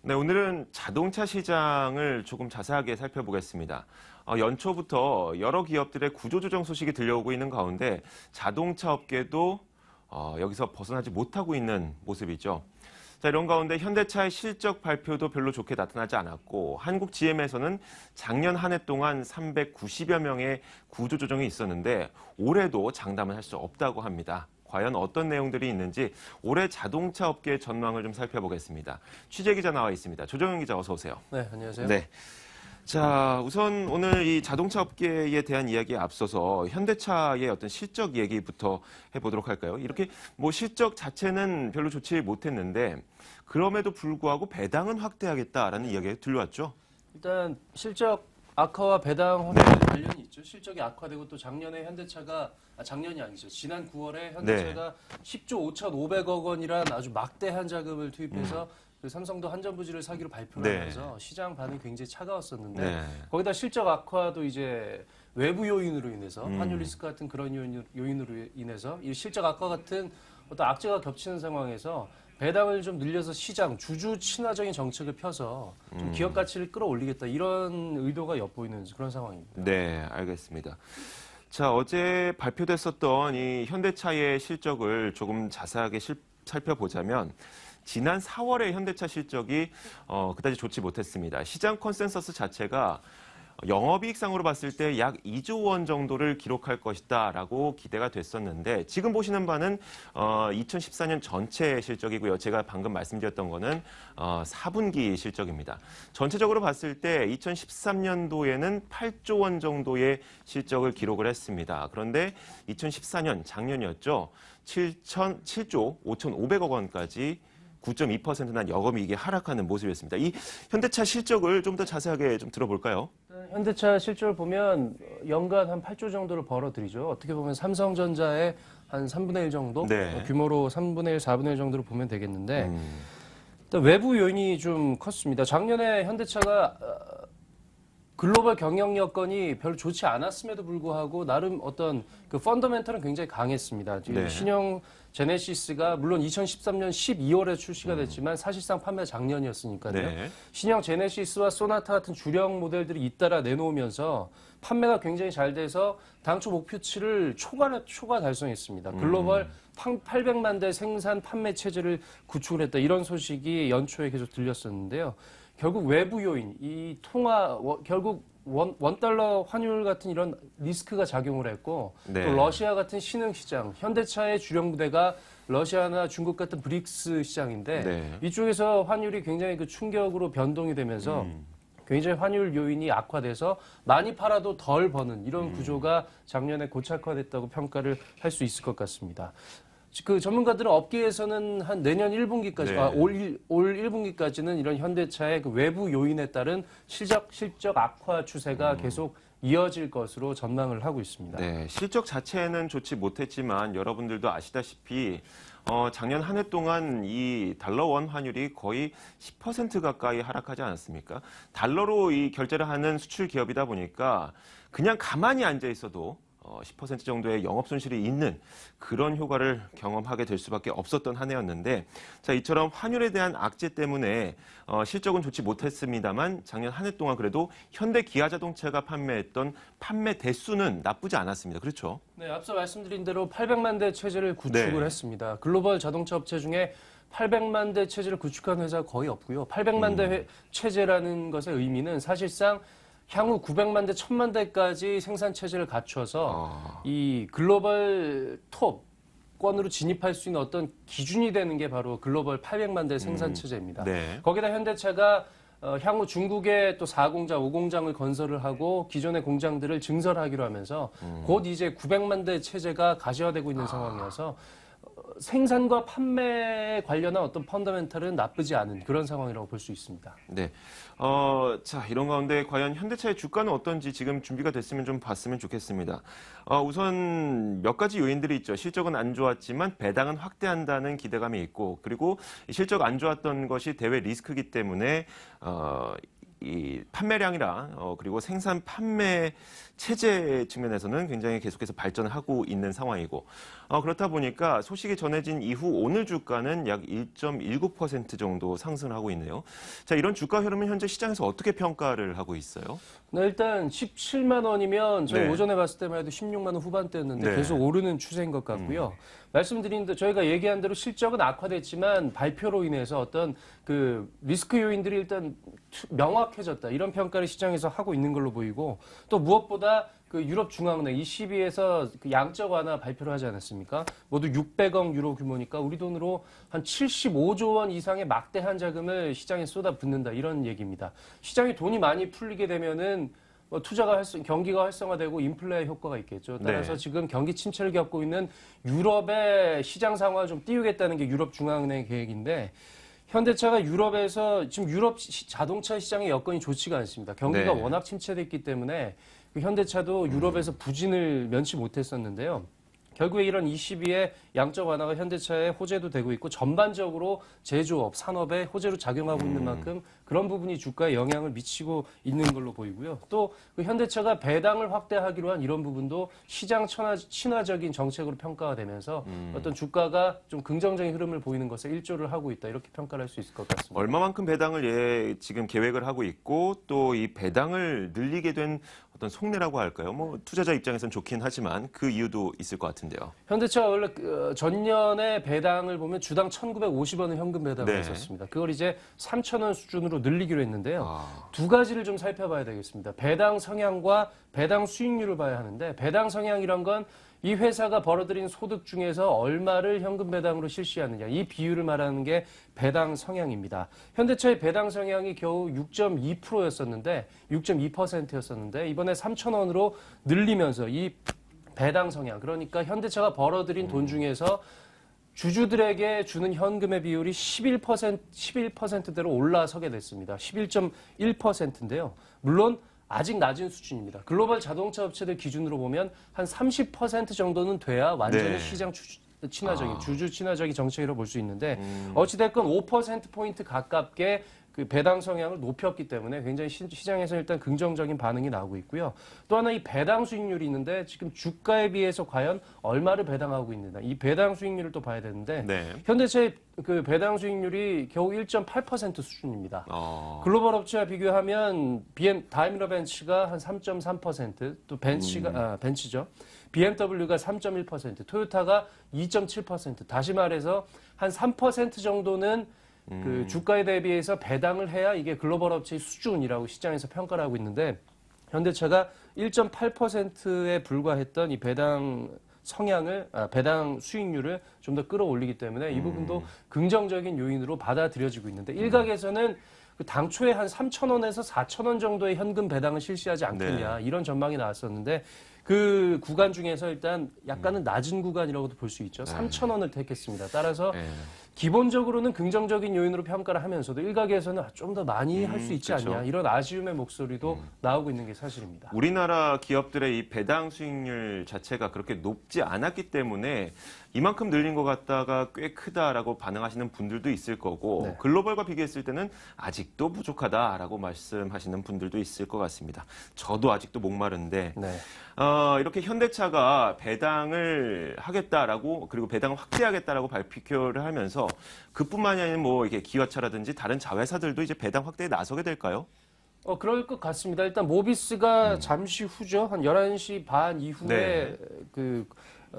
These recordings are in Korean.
네, 오늘은 자동차 시장을 조금 자세하게 살펴보겠습니다. 연초부터 여러 기업들의 구조조정 소식이 들려오고 있는 가운데 자동차 업계도 여기서 벗어나지 못하고 있는 모습이죠. 자, 이런 가운데 현대차의 실적 발표도 별로 좋게 나타나지 않았고 한국 GM에서는 작년 한 해 동안 390여 명의 구조조정이 있었는데 올해도 장담을 할 수 없다고 합니다. 과연 어떤 내용들이 있는지 올해 자동차 업계의 전망을 좀 살펴보겠습니다. 취재 기자 나와 있습니다. 조정현 기자 어서 오세요. 네, 안녕하세요. 네. 자, 우선 오늘 이 자동차 업계에 대한 이야기에 앞서서 현대차의 어떤 실적 얘기부터 해보도록 할까요? 이렇게 뭐 실적 자체는 별로 좋지 못했는데 그럼에도 불구하고 배당은 확대하겠다라는 이야기가 들려왔죠. 일단 실적 악화와 배당 확대에 관련이 있죠. 실적이 악화되고 또 작년에 현대차가 작년이 아니죠. 지난 9월에 현대차가 10조 5,500억 원이란 아주 막대한 자금을 투입해서 그 삼성도 한전부지를 사기로 발표를 하면서 시장 반응이 굉장히 차가웠었는데 거기다 실적 악화도 이제 외부 요인으로 인해서 환율 리스크 같은 그런 요인으로 인해서 이 실적 악화 같은 어떤 악재가 겹치는 상황에서 배당을 좀 늘려서 시장 주주 친화적인 정책을 펴서 좀 기업 가치를 끌어올리겠다 이런 의도가 엿보이는 그런 상황입니다. 네, 알겠습니다. 자, 어제 발표됐었던 이 현대차의 실적을 조금 자세하게 살펴보자면 지난 4월에 현대차 실적이 그다지 좋지 못했습니다. 시장 컨센서스 자체가 영업이익상으로 봤을 때 약 2조 원 정도를 기록할 것이다라고 기대가 됐었는데 지금 보시는 바는 2014년 전체 실적이고요. 제가 방금 말씀드렸던 거는 4분기 실적입니다. 전체적으로 봤을 때 2013년도에는 8조 원 정도의 실적을 기록을 했습니다. 그런데 2014년 작년이었죠. 7조 5,500억 원까지 9.2%나 영업이익이 하락하는 모습이었습니다. 이 현대차 실적을 좀 더 자세하게 좀 들어볼까요? 현대차 실적을 보면 연간 한 8조 정도를 벌어들이죠. 어떻게 보면 삼성전자의 한 3분의 1 정도? 규모로 3분의 1, 4분의 1 정도로 보면 되겠는데 일단 외부 요인이 좀 컸습니다. 작년에 현대차가 글로벌 경영 여건이 별로 좋지 않았음에도 불구하고 나름 어떤 그 펀더멘털은 굉장히 강했습니다. 신형 제네시스가 물론 2013년 12월에 출시가 됐지만 사실상 판매 작년이었으니까요. 신형 제네시스와 소나타 같은 주력 모델들이 잇따라 내놓으면서 판매가 굉장히 잘 돼서 당초 목표치를 초과 달성했습니다. 글로벌 800만 대 생산 판매 체제를 구축을 했다. 이런 소식이 연초에 계속 들렸었는데요. 결국 외부 요인, 이 결국 원달러 환율 같은 이런 리스크가 작용을 했고 또 러시아 같은 신흥 시장, 현대차의 주력 무대가 러시아나 중국 같은 브릭스 시장인데 이쪽에서 환율이 굉장히 그 충격으로 변동이 되면서 굉장히 환율 요인이 악화돼서 많이 팔아도 덜 버는 이런 구조가 작년에 고착화됐다고 평가를 할 수 있을 것 같습니다. 그 전문가들은 업계에서는 한 내년 1분기까지, 올 1분기까지는 이런 현대차의 그 외부 요인에 따른 실적 악화 추세가 계속 이어질 것으로 전망을 하고 있습니다. 네, 실적 자체는 좋지 못했지만 여러분들도 아시다시피 작년 한 해 동안 이 달러 원 환율이 거의 10% 가까이 하락하지 않았습니까? 달러로 이 결제를 하는 수출 기업이다 보니까 그냥 가만히 앉아 있어도 10% 정도의 영업 손실이 있는 그런 효과를 경험하게 될 수밖에 없었던 한 해였는데 자, 이처럼 환율에 대한 악재 때문에 실적은 좋지 못했습니다만 작년 한 해 동안 그래도 현대 기아자동차가 판매했던 판매 대수는 나쁘지 않았습니다. 그렇죠? 네, 앞서 말씀드린 대로 800만 대 체제를 구축을 했습니다. 글로벌 자동차 업체 중에 800만 대 체제를 구축한 회사가 거의 없고요. 800만 대 체제라는 것의 의미는 사실상 향후 900만 대, 1000만 대까지 생산 체제를 갖춰서 이 글로벌 톱권으로 진입할 수 있는 어떤 기준이 되는 게 바로 글로벌 800만 대 생산 체제입니다. 거기다 현대차가 향후 중국에 또 4공장, 5공장을 건설을 하고 기존의 공장들을 증설하기로 하면서 곧 이제 900만 대 체제가 가시화되고 있는 상황이어서 생산과 판매에 관련한 어떤 펀더멘털은 나쁘지 않은 그런 상황이라고 볼 수 있습니다. 네. 자, 이런 가운데 과연 현대차의 주가는 어떤지 지금 준비가 됐으면 좀 봤으면 좋겠습니다. 우선 몇 가지 요인들이 있죠. 실적은 안 좋았지만 배당은 확대한다는 기대감이 있고 그리고 실적 안 좋았던 것이 대외 리스크이기 때문에 이 판매량이랑 그리고 생산 판매 체제 측면에서는 굉장히 계속해서 발전을 하고 있는 상황이고 그렇다 보니까 소식이 전해진 이후 오늘 주가는 약 1.19% 정도 상승을 하고 있네요. 자, 이런 주가 흐름은 현재 시장에서 어떻게 평가를 하고 있어요? 네, 일단 17만 원이면 저희 네. 오전에 봤을 때만 해도 16만 원 후반대였는데 네. 계속 오르는 추세인 것 같고요. 말씀드린 대로 저희가 얘기한 대로 실적은 악화됐지만 발표로 인해서 어떤 그 리스크 요인들이 일단 명확해졌다. 이런 평가를 시장에서 하고 있는 걸로 보이고 또 무엇보다 그 유럽 중앙은행 ECB에서 그 양적 완화 발표를 하지 않았습니까? 모두 600억 유로 규모니까 우리 돈으로 한 75조 원 이상의 막대한 자금을 시장에 쏟아붓는다 이런 얘기입니다. 시장에 돈이 많이 풀리게 되면은 투자가 경기가 활성화되고 인플레 효과가 있겠죠. 따라서 네. 지금 경기 침체를 겪고 있는 유럽의 시장 상황을 좀 띄우겠다는 게 유럽 중앙은행 계획인데 현대차가 유럽에서 지금 유럽 자동차 시장의 여건이 좋지가 않습니다. 경기가 네. 워낙 침체됐기 때문에 그 현대차도 유럽에서 부진을 면치 못했었는데요. 결국에 이런 ECB의 양적 완화가 현대차에 호재도 되고 있고 전반적으로 제조업, 산업에 호재로 작용하고 있는 만큼 그런 부분이 주가에 영향을 미치고 있는 걸로 보이고요. 또 그 현대차가 배당을 확대하기로 한 이런 부분도 시장 친화적인 정책으로 평가가 되면서 어떤 주가가 좀 긍정적인 흐름을 보이는 것에 일조를 하고 있다. 이렇게 평가를 할 수 있을 것 같습니다. 얼마만큼 배당을 지금 계획을 하고 있고 또 이 배당을 늘리게 된 어떤 속내라고 할까요? 뭐 투자자 입장에서는 좋긴 하지만 그 이유도 있을 것 같은데요. 현대차가 원래 전년에 배당을 보면 주당 1,950원을 현금 배당을 네. 했었습니다. 그걸 이제 3,000원 수준으로 늘리기로 했는데요. 아. 두 가지를 좀 살펴봐야 되겠습니다. 배당 성향과 배당 수익률을 봐야 하는데 배당 성향이란 건 이 회사가 벌어들인 소득 중에서 얼마를 현금 배당으로 실시하느냐 이 비율을 말하는 게 배당 성향입니다. 현대차의 배당 성향이 겨우 6.2%였었는데 6.2%였었는데 이번에 3,000원으로 늘리면서 이 배당 성향 그러니까 현대차가 벌어들인 돈 중에서 주주들에게 주는 현금의 비율이 11%대로 올라서게 됐습니다. 11.1%인데요. 물론 아직 낮은 수준입니다. 글로벌 자동차 업체들 기준으로 보면 한 30% 정도는 돼야 완전히 네. 시장 친화적인, 주주 친화적인 정책이라고 볼 수 있는데 어찌됐건 5%포인트 가깝게 그 배당 성향을 높였기 때문에 굉장히 시장에서 일단 긍정적인 반응이 나오고 있고요. 또 하나 이 배당 수익률이 있는데 지금 주가에 비해서 과연 얼마를 배당하고 있느냐. 이 배당 수익률을 또 봐야 되는데 네. 현대차의 그 배당 수익률이 겨우 1.8% 수준입니다. 글로벌 업체와 비교하면 다이밀러 벤츠가 한 3.3%, 또 벤츠죠. BMW가 3.1%, 토요타가 2.7%. 다시 말해서 한 3% 정도는 그 주가에 대비해서 배당을 해야 이게 글로벌 업체의 수준이라고 시장에서 평가를 하고 있는데 현대차가 1.8%에 불과했던 이 배당 배당 수익률을 좀 더 끌어올리기 때문에 이 부분도 긍정적인 요인으로 받아들여지고 있는데 일각에서는 그 당초에 한 3,000원에서 4,000원 정도의 현금 배당을 실시하지 않겠냐 이런 전망이 나왔었는데 그 구간 중에서 일단 약간은 낮은 구간이라고도 볼 수 있죠. 3,000원을 택했습니다. 따라서 기본적으로는 긍정적인 요인으로 평가를 하면서도 일각에서는 좀 더 많이 할 수 있지 그렇죠. 않냐 이런 아쉬움의 목소리도 나오고 있는 게 사실입니다. 우리나라 기업들의 이 배당 수익률 자체가 그렇게 높지 않았기 때문에 이만큼 늘린 것 같다가 꽤 크다라고 반응하시는 분들도 있을 거고 네. 글로벌과 비교했을 때는 아직도 부족하다라고 말씀하시는 분들도 있을 것 같습니다. 저도 아직도 목마른데 네. 이렇게 현대차가 배당을 하겠다라고 그리고 배당을 확대하겠다라고 발표를 하면서 그뿐만이 아니라 뭐 이게 기아차라든지 다른 자회사들도 이제 배당 확대에 나서게 될까요? 그럴 것 같습니다. 일단 모비스가 잠시 후죠. 한 11시 반 이후에 그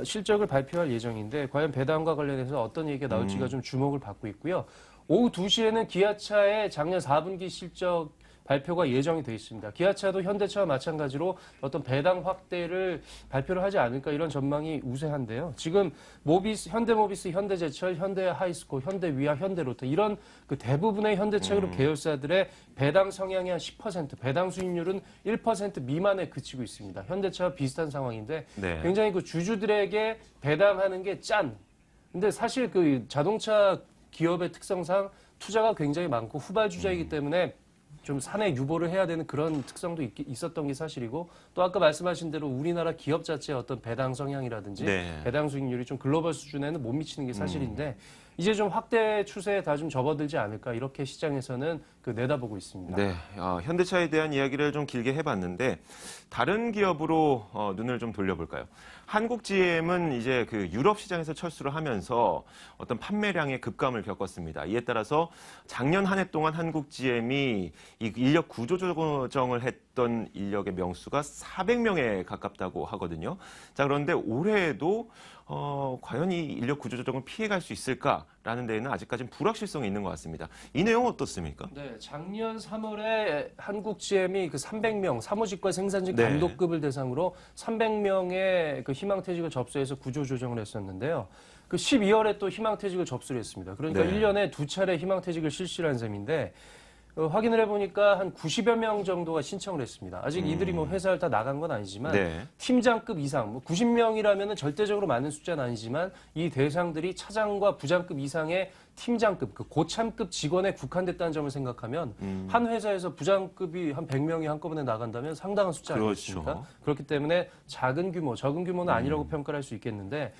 실적을 발표할 예정인데 과연 배당과 관련해서 어떤 얘기가 나올지가 좀 주목을 받고 있고요. 오후 2시에는 기아차의 작년 4분기 실적 발표가 예정이 되어 있습니다. 기아차도 현대차와 마찬가지로 어떤 배당 확대를 발표를 하지 않을까 이런 전망이 우세한데요. 지금 현대모비스, 현대제철, 현대하이스코, 현대위아, 현대로터 이런 그 대부분의 현대차 그룹 계열사들의 배당 성향이 한 10%, 배당 수익률은 1% 미만에 그치고 있습니다. 현대차와 비슷한 상황인데 네. 굉장히 그 주주들에게 배당하는 게 짠. 근데 사실 그 자동차 기업의 특성상 투자가 굉장히 많고 후발주자이기 때문에 좀 산에 유보를 해야 되는 그런 특성도 있었던 게 사실이고 또 아까 말씀하신 대로 우리나라 기업 자체의 어떤 배당 성향이라든지 네. 배당 수익률이 좀 글로벌 수준에는 못 미치는 게 사실인데 이제 좀 확대 추세에 다 좀 접어들지 않을까 이렇게 시장에서는 내다보고 있습니다. 네, 현대차에 대한 이야기를 좀 길게 해봤는데 다른 기업으로 눈을 좀 돌려볼까요? 한국 GM은 이제 그 유럽 시장에서 철수를 하면서 어떤 판매량의 급감을 겪었습니다. 이에 따라서 작년 한 해 동안 한국 GM이 이 인력 구조 조정을 했던 인력의 명수가 400명에 가깝다고 하거든요. 자, 그런데 올해에도 과연 이 인력 구조 조정을 피해갈 수 있을까라는 데에는 아직까지는 불확실성이 있는 것 같습니다. 이 내용 어떻습니까? 네, 작년 3월에 한국 GM이 300명 사무직과 생산직 네. 감독급을 대상으로 300명의 희망퇴직을 접수해서 구조 조정을 했었는데요. 12월에 또 희망퇴직을 접수를 했습니다. 그러니까 네. 1년에 2차례 희망퇴직을 실시를 한 셈인데 확인을 해보니까 한 90여 명 정도가 신청을 했습니다. 아직 이들이 회사를 다 나간 건 아니지만 네. 팀장급 이상, 90명이라면 절대적으로 많은 숫자는 아니지만 이 대상들이 차장과 부장급 이상의 팀장급, 고참급 직원에 국한됐다는 점을 생각하면 한 회사에서 부장급이 한 100명이 한꺼번에 나간다면 상당한 숫자 아니겠습니까? 그렇죠. 그렇기 때문에 작은 규모, 적은 규모는 아니라고 평가를 할 수 있겠는데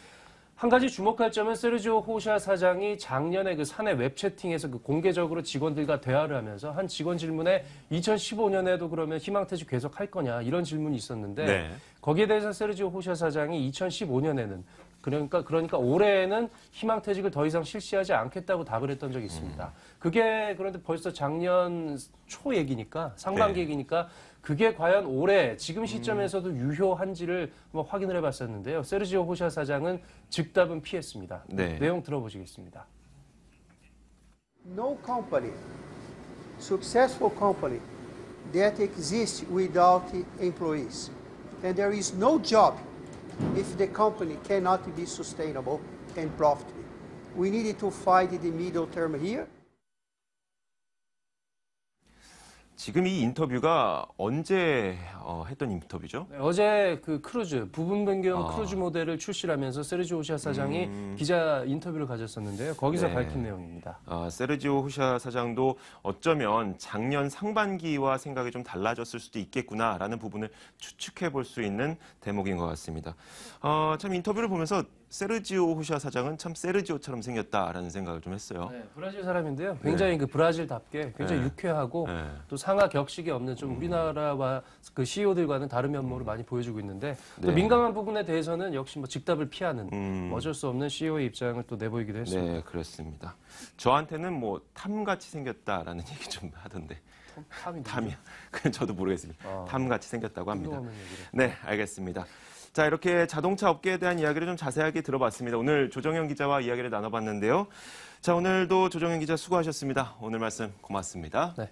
한 가지 주목할 점은 세르지오 호샤 사장이 작년에 사내 웹채팅에서 공개적으로 직원들과 대화를 하면서 한 직원 질문에 2015년에도 그러면 희망퇴직 계속할 거냐 이런 질문이 있었는데 네. 거기에 대해서 세르지오 호샤 사장이 2015년에는 그러니까 올해에는 희망퇴직을 더 이상 실시하지 않겠다고 답을 했던 적이 있습니다. 그게 그런데 벌써 작년 초 얘기니까 상반기 네. 얘기니까 그게 과연 올해 지금 시점에서도 유효한지를 한번 확인을 해봤었는데요. 세르지오 호샤 사장은 즉답은 피했습니다. 네. 내용 들어보시겠습니다. No company, successful company, that exists without employees. And there is no job if the company cannot be sustainable and profitable. We need to find the middle term here. 지금 이 인터뷰가 언제 했던 인터뷰죠? 네, 어제 크루즈 부분 변경 크루즈 모델을 출시를 하면서 세르지오 호샤 사장이 기자 인터뷰를 가졌었는데요. 거기서 네. 밝힌 내용입니다. 세르지오 후샤 사장도 어쩌면 작년 상반기와 생각이 좀 달라졌을 수도 있겠구나라는 부분을 추측해 볼 수 있는 대목인 것 같습니다. 참 인터뷰를 보면서 세르지오 후샤 사장은 참 세르지오처럼 생겼다라는 생각을 좀 했어요. 네, 브라질 사람인데요. 굉장히 브라질답게 굉장히 네. 유쾌하고 네. 또 상하 격식이 없는 좀 우리나라와 CEO들과는 다른 면모를 많이 보여주고 있는데 또 네. 민감한 부분에 대해서는 역시 즉답을 피하는 어쩔 수 없는 CEO의 입장을 또 내보이기도 했습니다. 네, 그렇습니다. 저한테는 탐같이 생겼다라는 얘기 좀 하던데. 탐이요? 그건 저도 모르겠습니다. 탐같이 생겼다고 합니다. 궁금한 얘기를. 네, 알겠습니다. 자, 이렇게 자동차 업계에 대한 이야기를 좀 자세하게 들어봤습니다. 오늘 조정현 기자와 이야기를 나눠봤는데요. 자, 오늘도 조정현 기자 수고하셨습니다. 오늘 말씀 고맙습니다. 네.